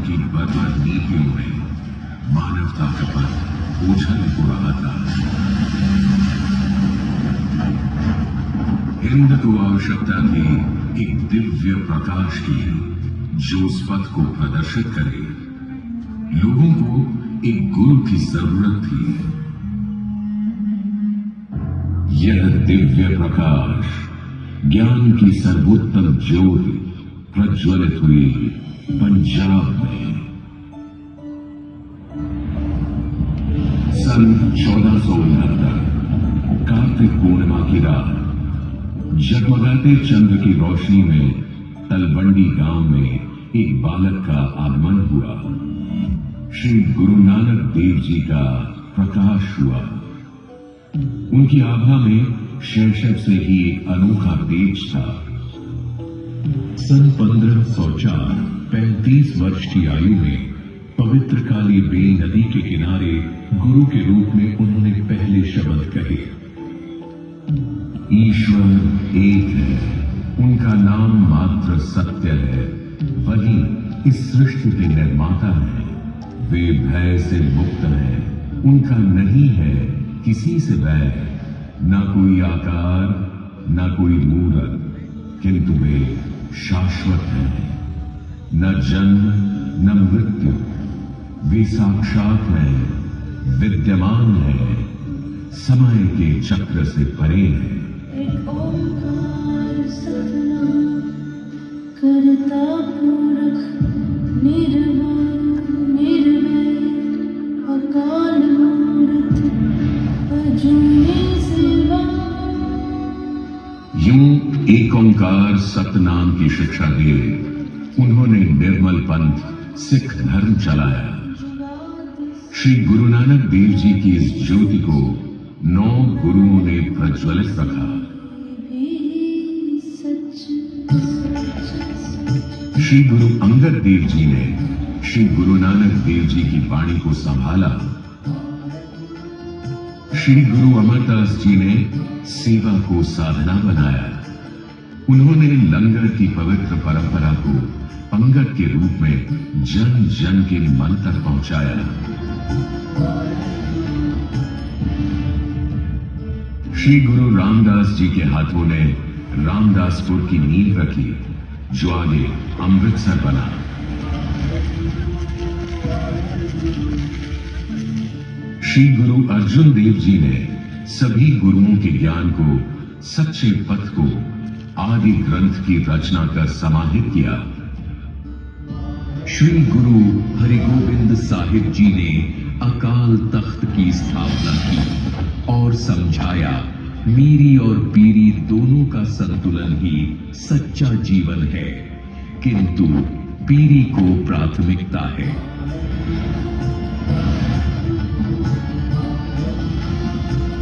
की बर्बर नीतियों में मानवता का पथ ओझल हो रहा था। हिंद को आवश्यकता थी एक दिव्य प्रकाश की जो उस पथ को प्रदर्शित करे। लोगों को एक गुरु की जरूरत थी। यह दिव्य प्रकाश, ज्ञान की सर्वोत्तम ज्योति प्रज्वलित हुई पंजाब में। सन 1469 कार्तिक पूर्णिमा की रात जगमगाते चंद्र की रोशनी में तलवंडी गांव में एक बालक का आगमन हुआ। श्री गुरु नानक देव जी का प्रकाश हुआ। उनकी आभा में शैशव से ही एक अनोखा तेज था। सन 1504 35 वर्ष की आयु में पवित्र काली बेल नदी के किनारे गुरु के रूप में उन्होंने पहले शब्द कहे, ईश्वर एक है, उनका नाम मात्र सत्य है, वही इस सृष्टि के निर्माता है। वे भय से मुक्त हैं, उनका नहीं है किसी से भय, ना कोई आकार ना कोई मूरत, किंतु वे शाश्वत हैं। न जन्म न मृत्यु, वे साक्षात हैं, विद्यमान हैं, समय के चक्र से परे हैं। एक ओंकार सतनाम करता पुरख निर्भय निर्वैर अकाल मूर्त अजूनी सेवा। यूं एक ओंकार सतनाम की शिक्षा दे उन्होंने निर्मल पंथ सिख धर्म चलाया। श्री गुरु नानक देव जी की इस ज्योति को 9 गुरुओं ने प्रज्वलित रखा। श्री गुरु अंगद देव जी ने श्री गुरु नानक देव जी की वाणी को संभाला। श्री गुरु अमरदास जी ने सेवा को साधना बनाया। उन्होंने लंगर की पवित्र परंपरा को पंगत के रूप में जन जन के मन तक पहुंचाया। श्री गुरु रामदास जी के हाथों ने रामदासपुर की नींव रखी, जो आगे अमृतसर बना। श्री गुरु अर्जुन देव जी ने सभी गुरुओं के ज्ञान को, सच्चे पथ को आदि ग्रंथ की रचना कर समाहित किया। श्री गुरु हरिगोविंद साहिब जी ने अकाल तख्त की स्थापना की और समझाया, मीरी और पीरी दोनों का संतुलन ही सच्चा जीवन है, किंतु पीरी को प्राथमिकता है।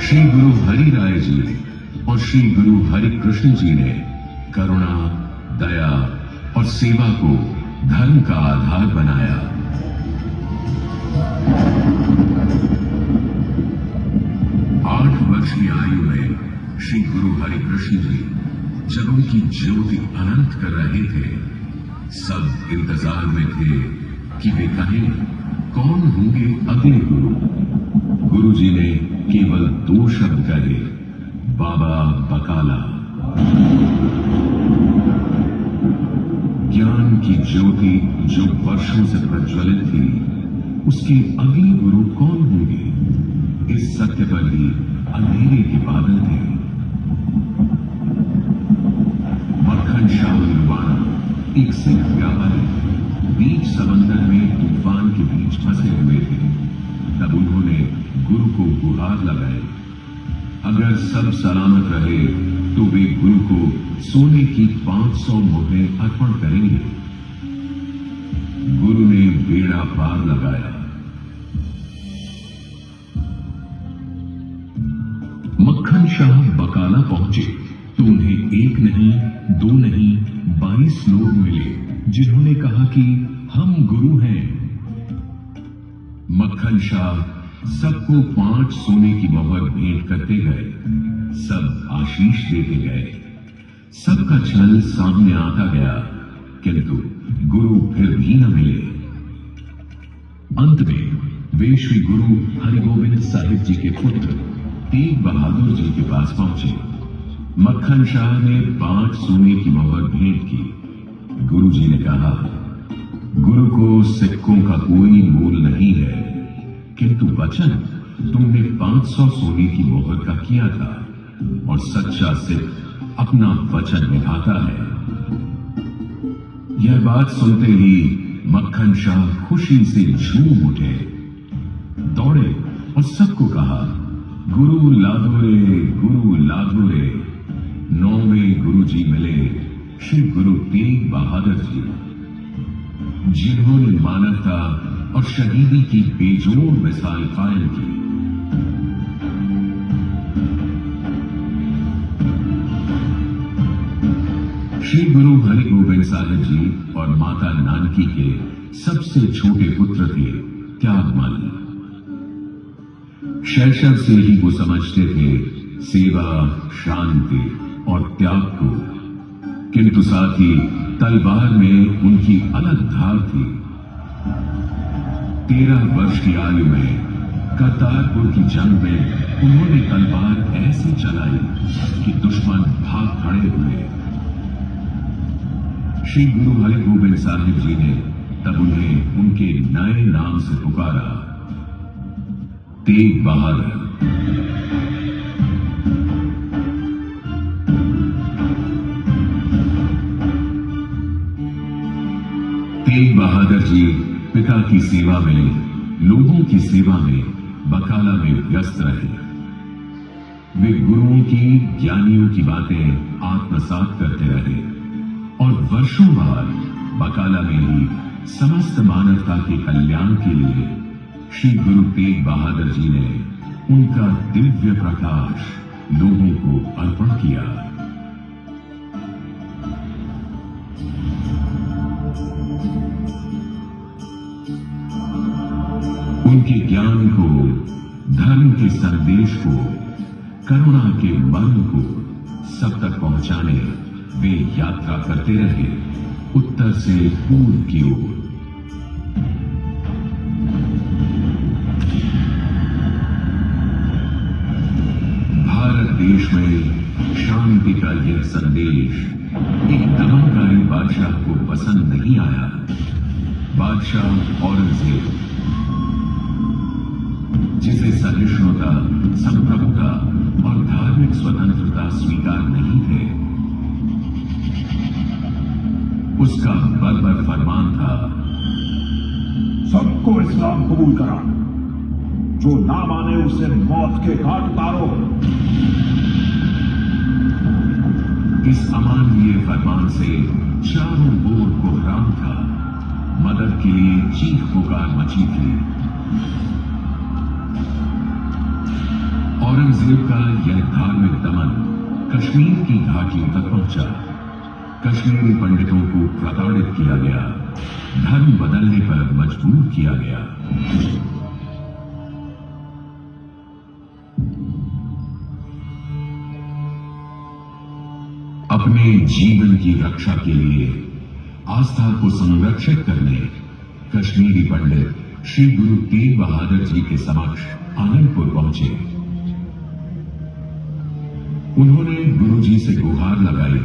श्री गुरु हरि राय जी और श्री गुरु हरि कृष्ण जी ने करुणा, दया और सेवा को धर्म का आधार बनाया। 8 वर्ष की आयु में श्री गुरु हरि कृष्ण जी जब उनकी ज्योति अनंत कर रहे थे, सब इंतजार में थे कि वे कहें कौन होंगे अगले गुरु। गुरु जी ने केवल 2 शब्द कहे, बाबा बकाला। ज्ञान की ज्योति जो वर्षों से प्रज्वलित थी, उसके अगले गुरु कौन होंगे, इस सत्य पर ही अंधेरे के बादल थे। मक्खन शाह निर्वाणा एक सिख व्यापारी बीच समंदर में तूफान के बीच फंसे हुए थे। तब उन्होंने गुरु को गुहार लगाई, अगर सब सलामत रहे तो वे गुरु को सोने की 500 मोहरें अर्पण करेंगे। गुरु ने बेड़ा पार लगाया। मक्खन शाह बकाला पहुंचे तो उन्हें 1 नहीं 2 नहीं 22 लोग मिले, जिन्होंने कहा कि हम गुरु हैं। मक्खन शाह सबको 5 सोने की मोहर भेंट करते गए, सब आशीष देते गए। सबका छल सामने आता गया, किंतु गुरु फिर भी न मिले। वे श्री गुरु हरिगोविंद साहिब जी के पुत्र तेग बहादुर जी के पास पहुंचे। मक्खन शाह ने 5 सोने की मोहर भेंट की। गुरु जी ने कहा, गुरु को सिक्कों का कोई मोल नहीं है, किंतु वचन तुमने 500 सोने की मोहर का किया था, और सच्चा सिख अपना वचन निभाता है। यह बात सुनते ही मक्खन शाह खुशी से झूम उठे, दौड़े और सबको कहा, गुरु लादो रे, गुरु लादो रे। 9वें गुरु जी मिले श्री गुरु तेग बहादुर जी, जिन्होंने मानवता और शहीदी की बेजोड़ मिसाल कायम की। श्री गुरु हरिगोविंद साहिब जी और माता नानकी के सबसे छोटे पुत्र थे त्यागमल। शैशव से ही वो समझते थे सेवा, शांति और त्याग को, किंतु साथ ही तलवार में उनकी अलग धार थी। 13 वर्ष की आयु में करतारपुर की जंग में उन्होंने तलवार ऐसी चलाई कि दुश्मन भाग खड़े हुए। श्री गुरु हरिगोविंद साहिब जी ने तब उन्हें उनके नए नाम से पुकारा, तेग बहादुर। तेग बहादुर जी पिता की सेवा में, लोगों की सेवा में बकाला में व्यस्त रहे। वे गुरुओं की, ज्ञानियों की बातें आत्मसात करते रहे और वर्षों बाद बकाला में ही समस्त मानवता के कल्याण के लिए श्री गुरु तेग बहादुर जी ने उनका दिव्य प्रकाश लोगों को अर्पण किया। उनके ज्ञान को, धर्म के संदेश को, करुणा के मर्म को सब तक पहुंचाने वे यात्रा करते रहे, उत्तर से पूर्व की ओर। भारत देश में शांति का यह संदेश एक दमनकारी बादशाह को पसंद नहीं आया। बादशाह औरंगजेब, जिसे सहिष्णुता, संप्रभुता और धार्मिक स्वतंत्रता स्वीकार नहीं थे, उसका बर्बर फरमान था, सबको इस्लाम कबूल करा, जो ना माने उसे मौत के घाट उतारो। इस अमानवीय फरमान से चारों ओर कोहराम था। मदद के लिए चीख पुकार मची थी। औरंगजेब का यह धार्मिक दमन कश्मीर की घाटियों तक पहुंचा। कश्मीरी पंडितों को प्रताड़ित किया गया, धर्म बदलने पर मजबूर किया गया। अपने जीवन की रक्षा के लिए आस्था को संरक्षित करने कश्मीरी पंडित श्री गुरु तेग बहादुर जी के समक्ष आनंदपुर पहुंचे। उन्होंने गुरु जी से गुहार लगाई,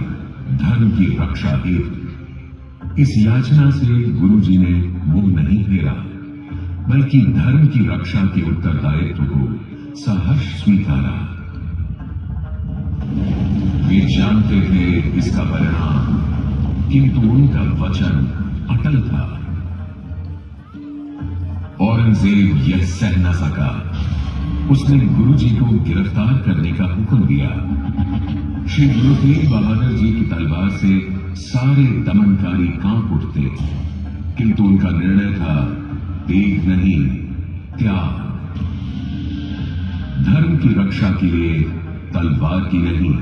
धर्म की रक्षा हेतु। इस याचना से गुरु जी ने मुंह नहीं फेरा, बल्कि धर्म की रक्षा के उत्तरदायित्व को सहर्ष स्वीकारा। वे जानते थे इसका परिणाम, किंतु उनका वचन अटल था। औरंगजेब यह सह न सका। उसने गुरु जी को गिरफ्तार करने का हुक्म दिया। श्री गुरु तेग बहादुर जी की तलवार से सारे दमनकारी कांप उठते, किंतु उनका निर्णय था, तेग नहीं, त्याग। धर्म की रक्षा के लिए तलवार की नहीं,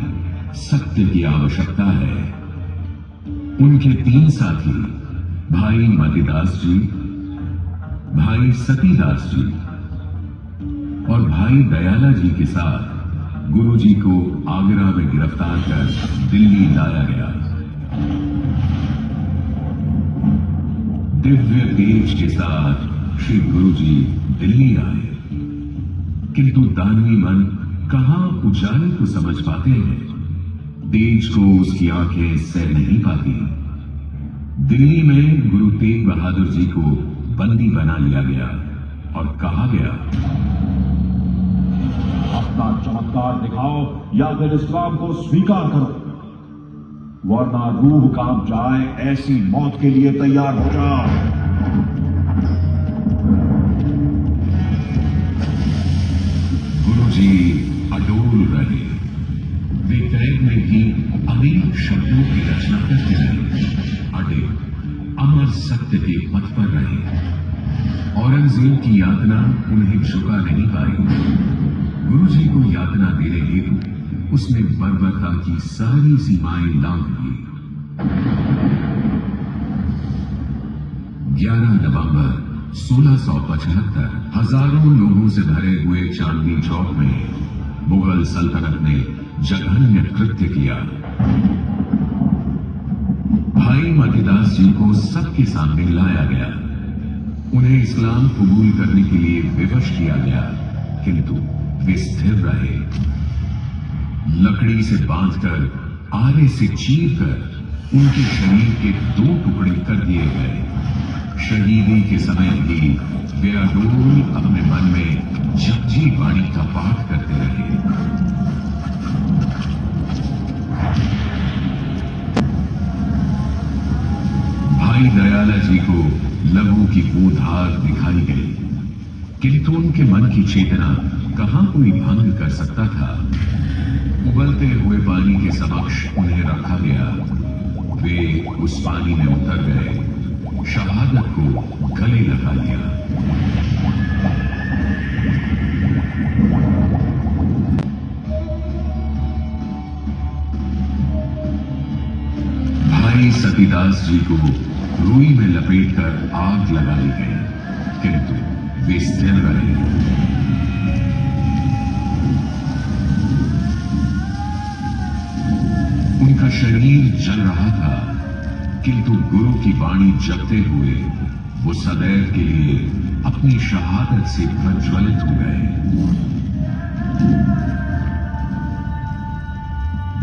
सत्य की आवश्यकता है। उनके 3 साथी, भाई मतिदास जी, भाई सतीदास जी और भाई दयाला जी के साथ गुरु जी को आगरा में गिरफ्तार कर दिल्ली लाया गया। दिव्य तेज के साथ श्री गुरुजी दिल्ली आए, किंतु दानवी मन कहां उजाले को समझ पाते हैं, तेज को उसकी आंखें सह नहीं पाती। दिल्ली में गुरु तेग बहादुर जी को बंदी बना लिया गया और कहा गया, अपना चमत्कार दिखाओ या फिर इस्लाम को स्वीकार करो, वरना रूह कांप जाए, ऐसी मौत के लिए तैयार हो जाओ। गुरुजी अडोल रहे। वे कैद में भी अनेक शब्दों की रचना करते रहे, अड़े अमर सत्य के पथ पर रहे। औरंगजेब की यातना उन्हें झुका नहीं पाई। गुरुजी को यातना देने हेतु उसने बर्बरता की सारी सीमाएं लांघ दी। 11 नवंबर 1675 हजारों लोगों से भरे हुए चांदनी चौक में मुगल सल्तनत ने जघन्य कृत्य किया। भाई मतीदास जी को सबके सामने लाया गया। उन्हें इस्लाम कबूल करने के लिए विवश किया गया, किंतु वे स्थिर रहे। लकड़ी से बांधकर, आरे से चीरकर उनके शरीर के 2 टुकड़े कर दिए गए। शहीदी के समय भी वे अडोल अपने मन में जपजी वाणी का पाठ करते रहे। भाई दयाला जी को लहू की बूंद-धार दिखाई गई, किंतु उनके मन की चेतना कहां कोई भंग कर सकता था। उबलते हुए पानी के समक्ष उन्हें रखा गया। वे उस पानी में उतर गए, शहादत को गले लगा लिया। भाई सतीदास जी को रुई में लपेटकर आग लगा दी गई, किंतु वे स्थिर रहे। उनका शरीर जल रहा था, किंतु गुरु की वाणी जपते हुए वो सदैव के लिए अपनी शहादत से प्रज्वलित हो गए।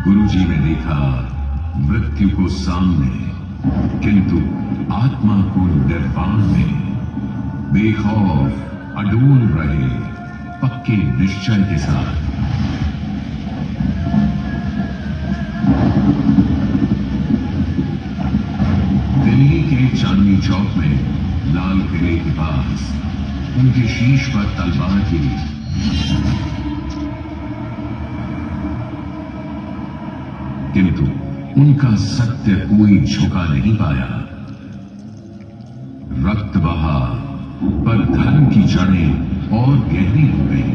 गुरुजी ने देखा मृत्यु को सामने, किंतु आत्मा को निर्वाण में। बेखौफ अडोल रहे, पक्के निश्चय के साथ। दिल्ली के चांदनी चौक में लाल किले के पास उनके शीश पर तलवार गिरी। किंतु उनका सत्य कोई झुका नहीं पाया। रक्त बहा, पर धर्म की जड़ें और गहरी हो गई।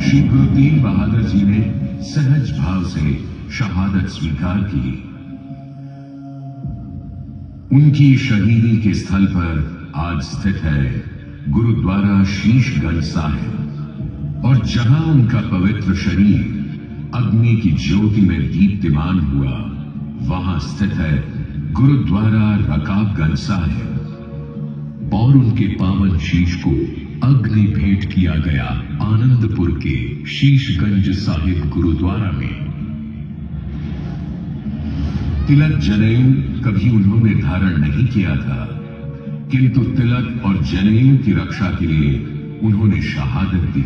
श्री गुरु तेग बहादुर जी ने सहज भाव से शहादत स्वीकार की। उनकी शहीदी के स्थल पर आज स्थित है गुरुद्वारा शीशगंज साहिब, और जहां उनका पवित्र शरीर अग्नि की ज्योति में दीप्तिमान हुआ, वहां स्थित है गुरुद्वारा रकाबगंज साहिब, और उनके पावन शीश को अग्नि भेंट किया गया आनंदपुर के शीशगंज साहिब गुरुद्वारा में। तिलक जनेऊ कभी उन्होंने धारण नहीं किया था, किंतु तिलक और जनेऊ की रक्षा के लिए उन्होंने शहादत दी।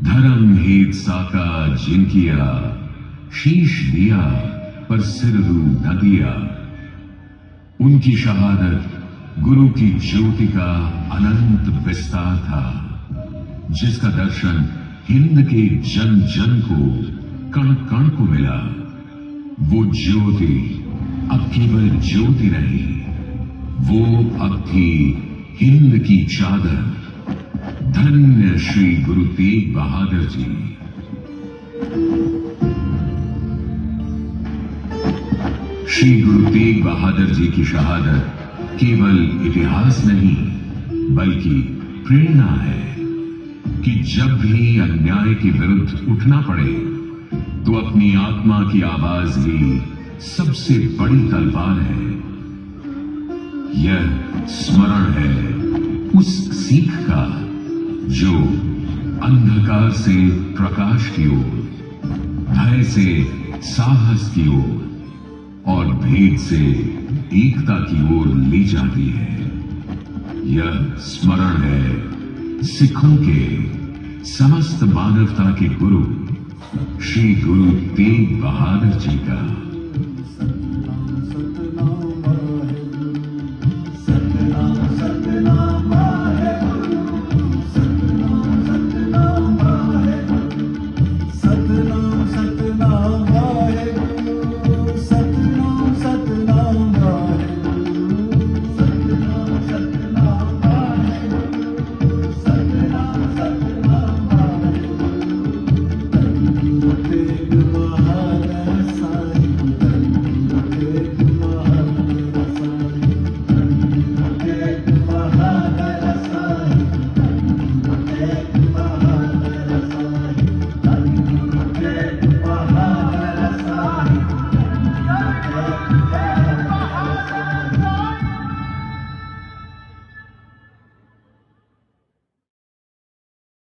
धर्म हेत साका जिनकिया, शीश दिया पर सिर रू न दिया। उनकी शहादत गुरु की ज्योति का अनंत विस्तार था, जिसका दर्शन हिंद के जन जन को, कण कण को मिला। वो ज्योति अब केवल ज्योति नहीं, वो अब थी हिंद की चादर। धन्य श्री गुरु तेग बहादुर जी। श्री गुरु तेग बहादुर जी की शहादत केवल इतिहास नहीं, बल्कि प्रेरणा है कि जब भी अन्याय के विरुद्ध उठना पड़े, तो अपनी आत्मा की आवाज भी सबसे बड़ी तलवार है। यह स्मरण है उस सीख का जो अंधकार से प्रकाश की ओर, भय से साहस की ओर और भेद से एकता की ओर ले जाती है। यह स्मरण है सिखों के समस्त मानवता के गुरु श्री गुरु तेग बहादुर जी का।